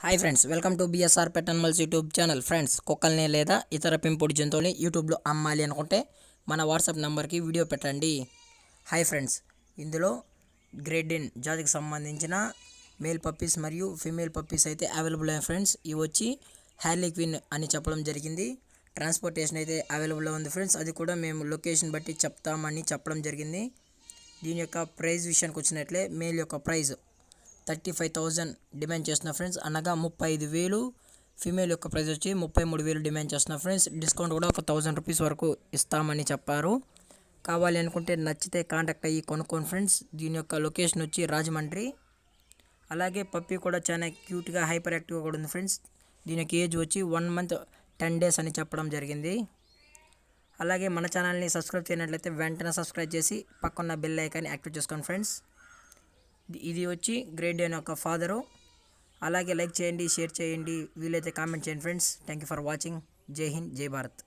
Hi friends, welcome to BSR pet animals YouTube channel. Friends, కుక్కల్ని లేదా ఇతర పెంపుడు జంతువుల్ని యూట్యూబ్లో అమ్మాలి అనుకుంటే మన వాట్సాప్ నెంబర్కి వీడియో పెట్టండి. హాయ్ ఫ్రెండ్స్, ఇందులో గ్రేట్ డెన్ జాతికి సంబంధించిన మేల్ పప్పీస్ మరియు ఫీమేల్ పప్పీస్ అయితే అవైలబుల్ అయ్యాయి ఫ్రెండ్స్. ఇవి వచ్చి హ్యార్లీ క్వీన్ అని చెప్పడం జరిగింది. ట్రాన్స్పోర్టేషన్ అయితే అవైలబుల్లో ఉంది ఫ్రెండ్స్. అది కూడా మేము లొకేషన్ బట్టి చెప్తామని చెప్పడం జరిగింది. దీని యొక్క ప్రైస్ విషయానికి వచ్చినట్లే మేల్ యొక్క ప్రైస్ 35,000 డిమాండ్ చేస్తున్నా ఫ్రెండ్స్, అనగా 35,000. ఫీమేల్ యొక్క ప్రైస్ వచ్చి 33,000 డిమాండ్ చేస్తున్నా ఫ్రెండ్స్. డిస్కౌంట్ కూడా ఒక 1000 రూపీస్ వరకు ఇస్తామని చెప్పారు. కావాలి అనుకుంటే నచ్చితే కాంటాక్ట్ అయ్యి కొనుక్కోండి ఫ్రెండ్స్. దీని యొక్క లొకేషన్ వచ్చి రాజమండ్రి. అలాగే పప్పీ కూడా చాలా క్యూట్గా హైపర్ యాక్టివ్గా కూడా ఉంది ఫ్రెండ్స్. దీని యొక్క ఏజ్ వచ్చి 1 month 10 days అని చెప్పడం జరిగింది. అలాగే మన ఛానల్ని సబ్స్క్రైబ్ చేయనట్లయితే వెంటనే సబ్స్క్రైబ్ చేసి పక్కన్న బెల్ ఐకాన్ని యాక్టివేట్ చేసుకోండి ఫ్రెండ్స్. ఇది వచ్చి గ్రేట్ డెన్ యొక్క ఫాదరు. అలాగే లైక్ చేయండి, షేర్ చేయండి, వీలైతే కామెంట్ చేయండి friends. Thank you for watching. జై హింద్, జై భారత్.